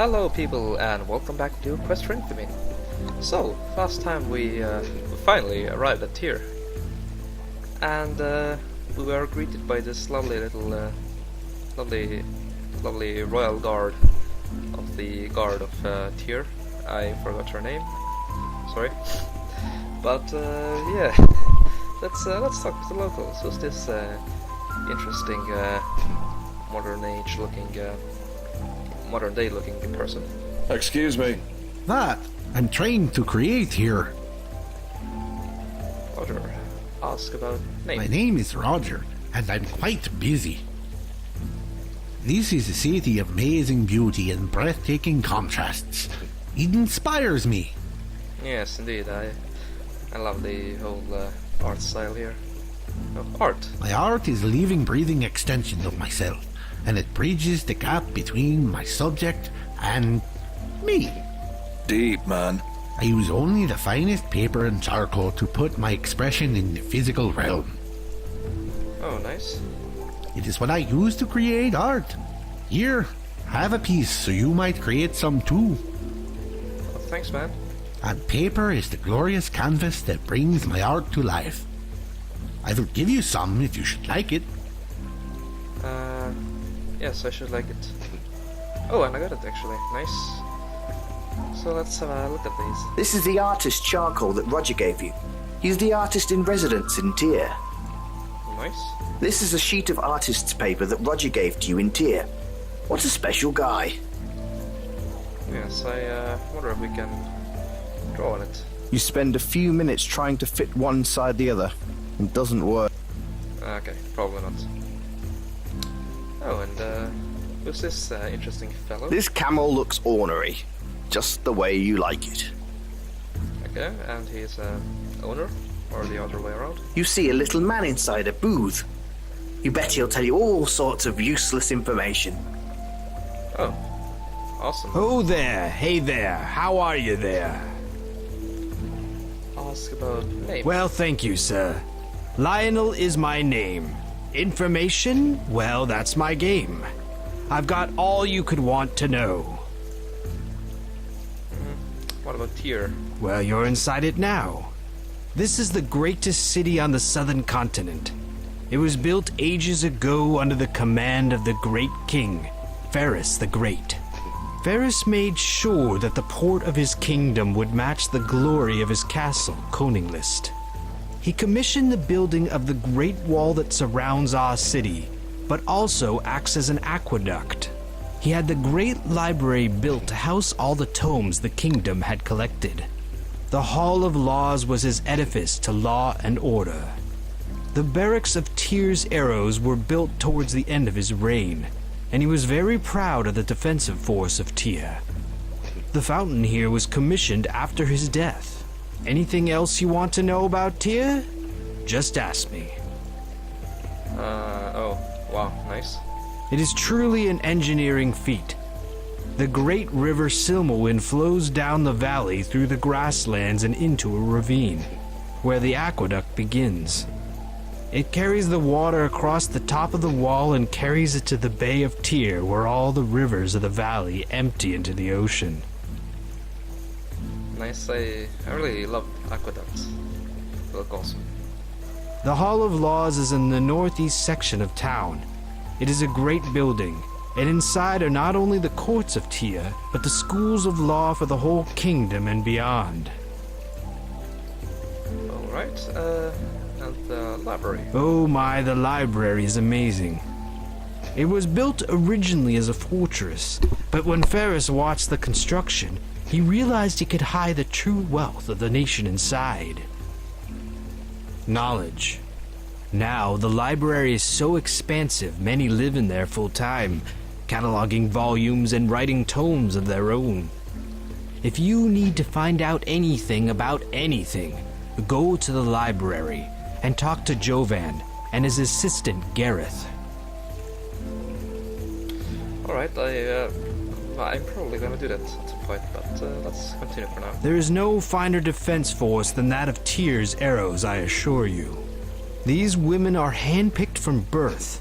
Hello people and welcome back to Quest for Infamy. So, last time we finally arrived at Tyr. And we were greeted by this lovely little, lovely royal guard of the guard of Tyr. I forgot her name, sorry. But yeah, let's talk with the locals. Who's this interesting modern day looking person? Excuse me. That I'm trying to create here. Roger. Ask about name. My name is Roger, and I'm quite busy. This is a city of amazing beauty and breathtaking contrasts. It inspires me. Yes, indeed. I love the whole art style here. Oh, art. My art is a living, breathing extension of myself, and it bridges the gap between my subject and me. Deep, man. I use only the finest paper and charcoal to put my expression in the physical realm. Oh, nice. It is what I use to create art. Here, have a piece so you might create some too. Oh, thanks, man. And paper is the glorious canvas that brings my art to life. I will give you some if you should like it. Yes, I should like it. Oh, and I got it actually. Nice. So let's have a look at these. This is the artist charcoal that Roger gave you. He's the artist in residence in Tyr. Nice. This is a sheet of artist's paper that Roger gave to you in Tyr. What a special guy. Yes, I wonder if we can draw on it. You spend a few minutes trying to fit one side the other. It doesn't work. Okay, probably not. Oh, and who's this interesting fellow? This camel looks ornery, just the way you like it. Okay, and he's owner, or the other way around? You see a little man inside a booth. You bet he'll tell you all sorts of useless information. Oh, awesome. Oh there, hey there, how are you there? Ask about name. Well, thank you, sir. Lionel is my name. Information? Well, that's my game. I've got all you could want to know. What about Tyr? Well, you're inside it now. This is the greatest city on the southern continent. It was built ages ago under the command of the great king, Ferris the Great. Ferris made sure that the port of his kingdom would match the glory of his castle, Koninglist. He commissioned the building of the great wall that surrounds our city, but also acts as an aqueduct. He had the great library built to house all the tomes the kingdom had collected. The Hall of Laws was his edifice to law and order. The barracks of Tyr's arrows were built towards the end of his reign, and he was very proud of the defensive force of Tyr. The fountain here was commissioned after his death. Anything else you want to know about Tyr? Just ask me. Oh, wow, nice. It is truly an engineering feat. The great river Silmawind flows down the valley through the grasslands and into a ravine, where the aqueduct begins. It carries the water across the top of the wall and carries it to the Bay of Tyr, where all the rivers of the valley empty into the ocean. Nice. I really love aqueducts. They look awesome. The Hall of Laws is in the northeast section of town. It is a great building, and inside are not only the courts of Tyr, but the schools of law for the whole kingdom and beyond. Alright, and the library. Oh my, the library is amazing. It was built originally as a fortress, but when Ferris watched the construction, he realized he could hide the true wealth of the nation inside. Knowledge. Now, the library is so expansive, many live in there full time, cataloging volumes and writing tomes of their own. If you need to find out anything about anything, go to the library and talk to Jovan and his assistant Gareth. Alright, I'm probably gonna do that at some point, but let's continue for now. There is no finer defense force than that of Tyr's arrows, I assure you. These women are handpicked from birth,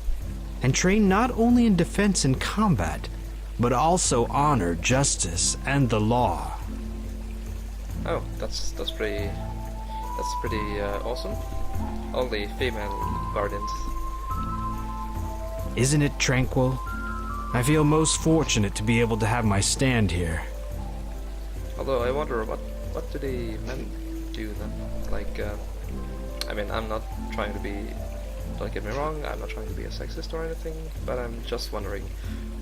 and trained not only in defense and combat, but also honor justice and the law. Oh, that's pretty awesome. Only female guardians. Isn't it tranquil? I feel most fortunate to be able to have my stand here. Although I wonder what do the men do then? Like, I mean, I'm not trying to be. Don't get me wrong. I'm not trying to be a sexist or anything, but I'm just wondering,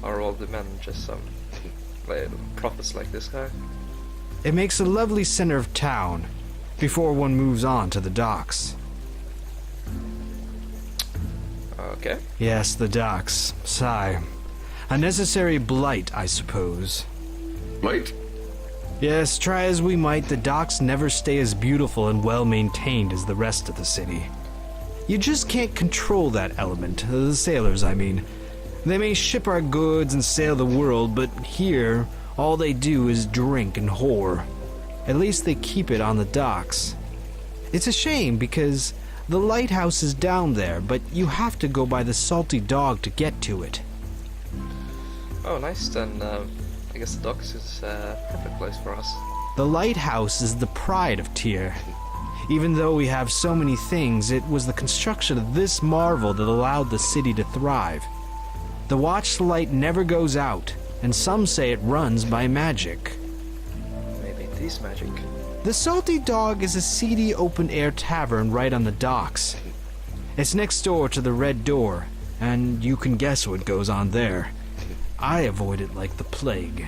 are all the men just some like, prophets like this guy? It makes a lovely center of town before one moves on to the docks. Okay. Yes, the docks. Sigh. A necessary blight, I suppose. Blight? Yes, try as we might, the docks never stay as beautiful and well-maintained as the rest of the city. You just can't control that element, the sailors, I mean. They may ship our goods and sail the world, but here, all they do is drink and whore. At least they keep it on the docks. It's a shame, because the lighthouse is down there, but you have to go by the Salty Dog to get to it. Oh, nice. Then I guess the docks is a perfect place for us. The lighthouse is the pride of Tyr. Even though we have so many things, it was the construction of this marvel that allowed the city to thrive. The watchlight never goes out, and some say it runs by magic. Maybe it is magic. The Salty Dog is a seedy open-air tavern right on the docks. It's next door to the Red Door, and you can guess what goes on there. I avoid it like the plague.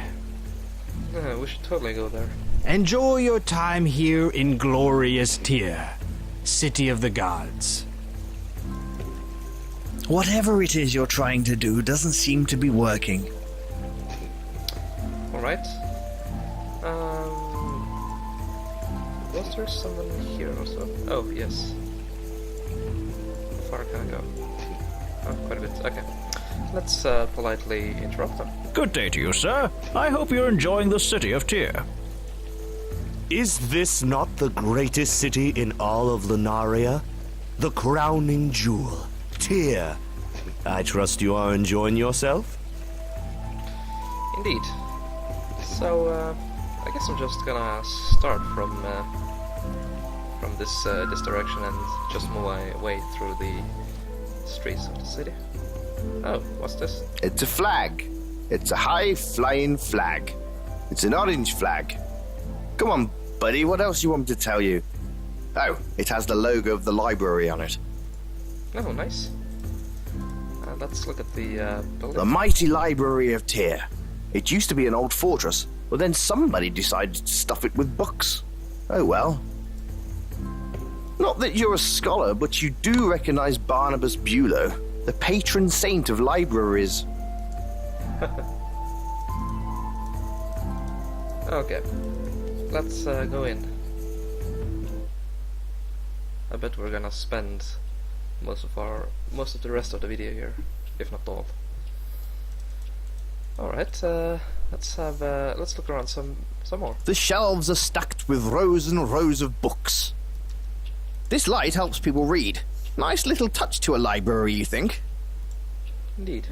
Yeah, we should totally go there. Enjoy your time here in glorious Tyr, city of the gods. Whatever it is you're trying to do doesn't seem to be working. Alright. Was there someone here also? Oh, yes. How far can I go? Oh, quite a bit. Okay. Let's politely interrupt them. Good day to you, sir. I hope you're enjoying the city of Tyr. Is this not the greatest city in all of Lunaria? The crowning jewel, Tyr. I trust you are enjoying yourself? Indeed. So, I guess I'm just gonna start from this direction and just move my way through the streets of the city. Oh, what's this? It's a flag. It's a high-flying flag. It's an orange flag. Come on, buddy, what else you want me to tell you? Oh, it has the logo of the library on it. Oh, nice. Let's look at the building. The mighty library of Tyr. It used to be an old fortress, but then somebody decided to stuff it with books. Oh well. Not that you're a scholar, but you do recognize Barnabas Bulow, the patron saint of libraries. Okay, let's go in. I bet we're gonna spend most of the rest of the video here, if not all. All right, let's look around some more. The shelves are stacked with rows and rows of books. This light helps people read. Nice little touch to a library, you think? Indeed.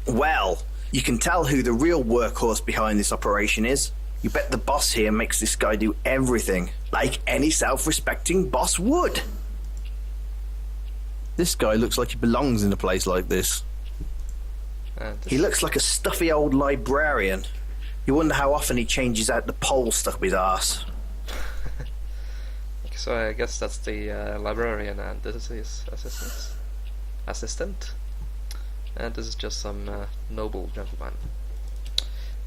Well, you can tell who the real workhorse behind this operation is. You bet the boss here makes this guy do everything, like any self-respecting boss would. This guy looks like he belongs in a place like this. He looks like a stuffy old librarian. You wonder how often he changes out the pole stuck up his arse. So I guess that's the librarian, and this is his assistant, and this is just some noble gentleman.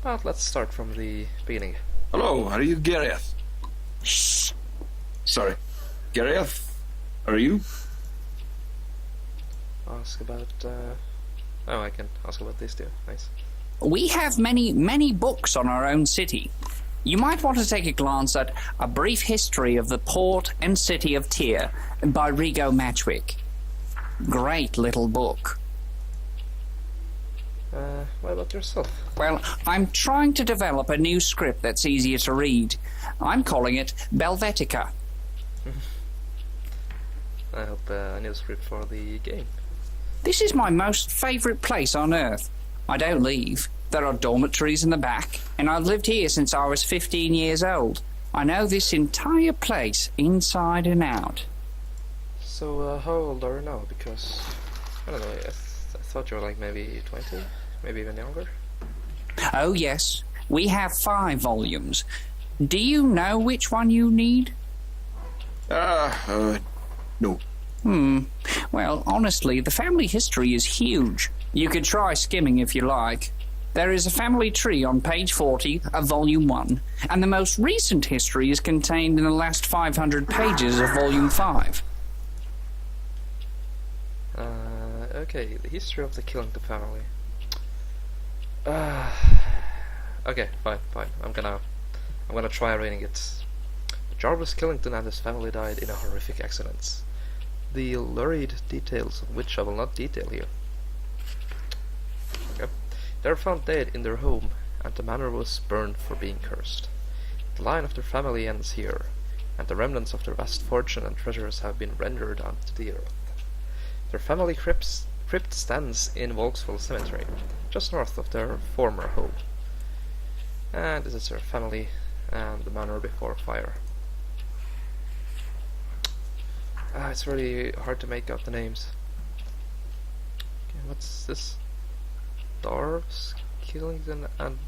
But let's start from the beginning. Hello, are you Gareth? Shh. Sorry. Gareth? Are you? Ask about... Oh, I can ask about this too. Nice. We have many books on our own city. You might want to take a glance at A Brief History of the Port and City of Tyr by Rigo Matchwick. Great little book. What about yourself? Well, I'm trying to develop a new script that's easier to read. I'm calling it Belvetica. I hope a new script for the game. This is my most favourite place on Earth. I don't leave. There are dormitories in the back, and I've lived here since I was 15 years old. I know this entire place inside and out. So, how old are you now? Because, I don't know, I thought you were like maybe 20, maybe even younger. Oh yes, we have 5 volumes. Do you know which one you need? No. Well, honestly, the family history is huge. You could try skimming if you like. There is a family tree on page 40 of Volume 1, and the most recent history is contained in the last 500 pages of Volume 5. Okay, the history of the Killington family. Okay, fine. I'm gonna try reading it. Jarvis Killington and his family died in a horrific accident, the lurid details of which I will not detail here. Okay. They were found dead in their home, and the manor was burned for being cursed. The line of their family ends here, and the remnants of their vast fortune and treasures have been rendered unto the earth. Their family crypt stands in Volksville Cemetery, just north of their former home. And this is their family and the manor before fire. It's really hard to make out the names. Okay, what's this? Darves Killington and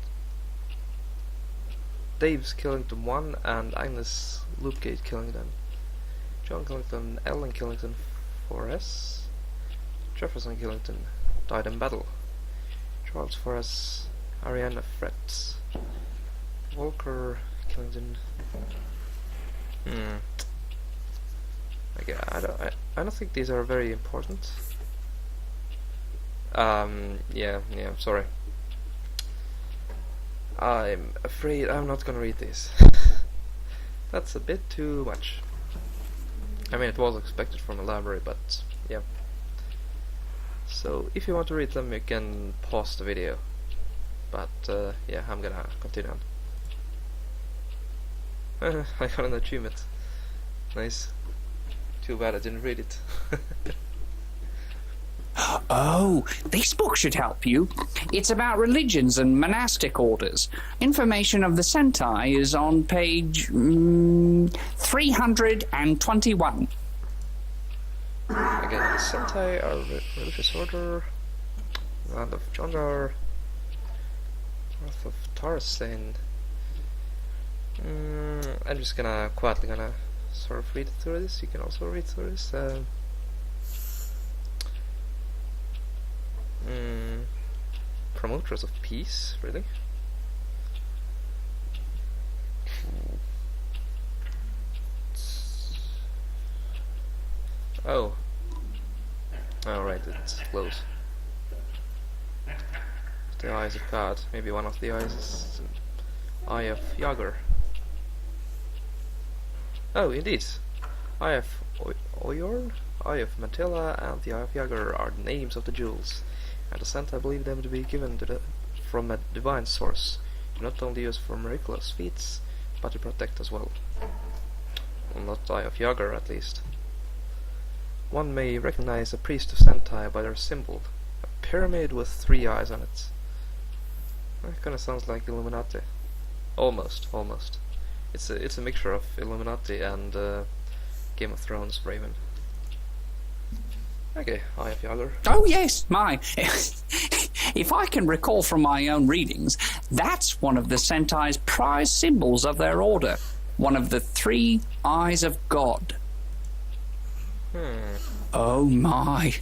Dave's Killington 1 and Agnes Loopgate Killington. John Killington, Ellen Killington 4S. Jefferson Killington died in battle. Charles 4S, Ariana Fretz. Walker Killington. Okay, I don't think these are very important. Yeah, sorry. I'm afraid I'm not gonna read these. That's a bit too much. I mean, it was expected from a library, but yeah. So, if you want to read them, you can pause the video. But, yeah, I'm gonna continue on. I got an achievement. Nice. Too bad I didn't read it. Oh, this book should help you. It's about religions and monastic orders. Information of the Sentai is on page 321. Again, the Sentai are religious order, land of Jondar, north of Tarsane. I'm just quietly gonna sort of read through this. You can also read through this. Promoters of peace, really? Oh. Alright, it's close. The eyes of God. Maybe one of the eyes is Eye of Yager. Oh, indeed. Eye of Oyorn, Eye of Matilla, and the Eye of Yager are the names of the jewels, and the Sentai believe them to be given from a divine source, to not only use for miraculous feats, but to protect as well. Well, not Eye of Yager, at least. One may recognize a priest of Sentai by their symbol, a pyramid with 3 eyes on it. That kinda sounds like Illuminati. Almost. It's a mixture of Illuminati and Game of Thrones Raven. Okay, Eye of Yager. Oh yes, my. If I can recall from my own readings, that's one of the Sentai's prize symbols of their order. One of the 3 eyes of God. Oh my.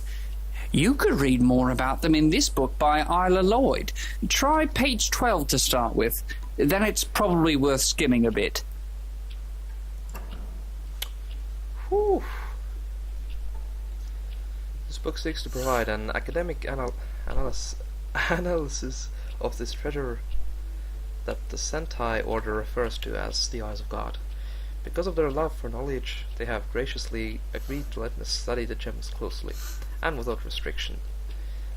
You could read more about them in this book by Isla Lloyd. Try page 12 to start with. Then it's probably worth skimming a bit. Whew. This book seeks to provide an academic analysis of this treasure that the Sentai order refers to as the Eyes of God. Because of their love for knowledge, they have graciously agreed to let me study the gems closely, and without restriction.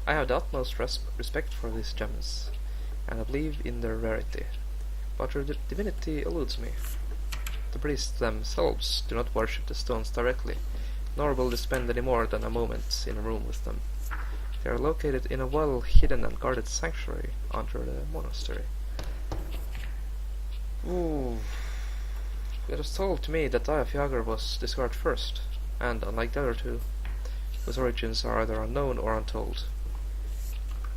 I have the utmost respect for these gems, and I believe in their rarity, but their divinity eludes me. The priests themselves do not worship the stones directly, nor will they spend any more than a moment in a room with them. They are located in a well-hidden and guarded sanctuary under the monastery. Ooh. It was told to me that Eye of Yager was discovered first, and unlike the other two, whose origins are either unknown or untold.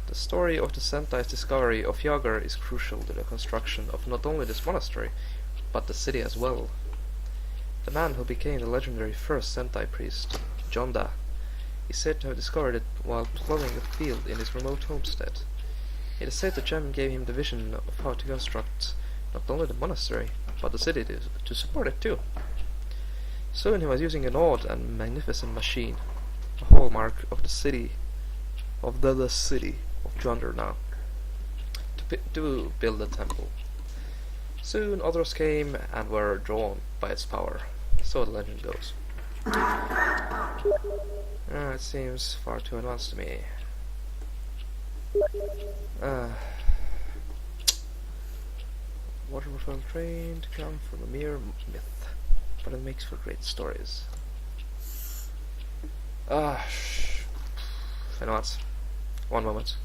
The story of the Sentai's discovery of Yager is crucial to the construction of not only this monastery, but the city as well. The man who became the legendary first Sentai priest, Jonda, is said to have discovered it while plowing a field in his remote homestead. It is said the gem gave him the vision of how to construct not only the monastery, but the city to support it too. Soon he was using an odd and magnificent machine, a hallmark of the city of Jonder now, to build a temple. Soon others came and were drawn by its power, so the legend goes. It seems far too advanced to me. Water was well trained, come from a mere myth, but it makes for great stories. You know what? One moment.